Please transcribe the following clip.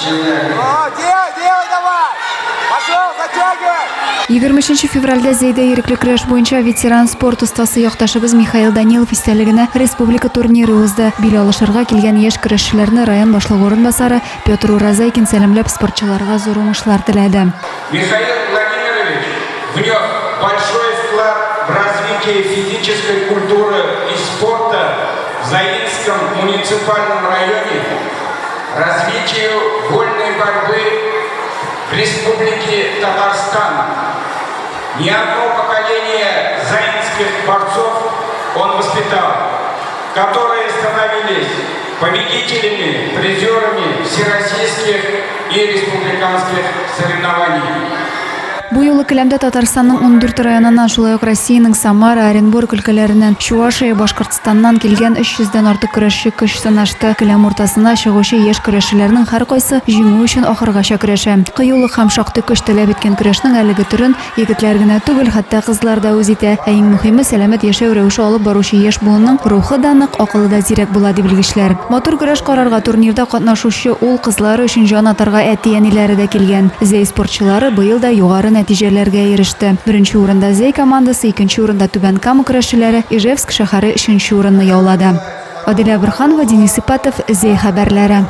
Делай давай! Пошел, затягивай! 23 февральда Зейда ирекле көрәш буенча ветеран спорт устасы якташыбыз Михаил Данилов истәлегенә республика турниры узды. Бил алышырга килгән яшь көрәшчеләрне район башлыгы орынбасары Петр Уразайкин сәламләп спортчыларга зур уңышлар теләде. Михаил Владимирович внес большой вклад в развитие физической культуры и спорта в Заинском муниципальном районе, развитию вольной борьбы в Республике Татарстан. Ни одно поколение заинских борцов он воспитал, которые становились победителями, призерами всероссийских и республиканских соревнований. Бу юлы Келәмдә Татарстанның 14 районыннан, шулай ук Россиянең Самара, Оренбург өлкәләреннән, Чувашия, Башкортстаннан килгән 300дән артык көрәшче көч сынашты. Келәм уртасына чыгучы яшь көрәшчеләрнең һәркайсы җиңү өчен ахыргача көрәшә. Кыюлык һәм шактый көч таләп иткән көрәшнең әлеге төрен егетләр генә түгел, хәтта кызлар да үз итә. Ә иң мөһиме сәламәт яшәү рәвеше алып баручы яшь буынның рухы да нык, акылы да зирәк була дип белгечләр. Матур көрәш карарга турнирда катнашучы ул кызлары өчен җан атарга әти-әниләре дә килгән. Зәй спортчылары быел да югары нәтиҗәләргә иреште. Беренче урында Зәй командасы, икенче урында Түбән Кама көрәшчеләре, Ижевск шәһәре 3нче урынны яулады. Адилә Бирханова, Денис Ипатов, Зәй хәбәрләре.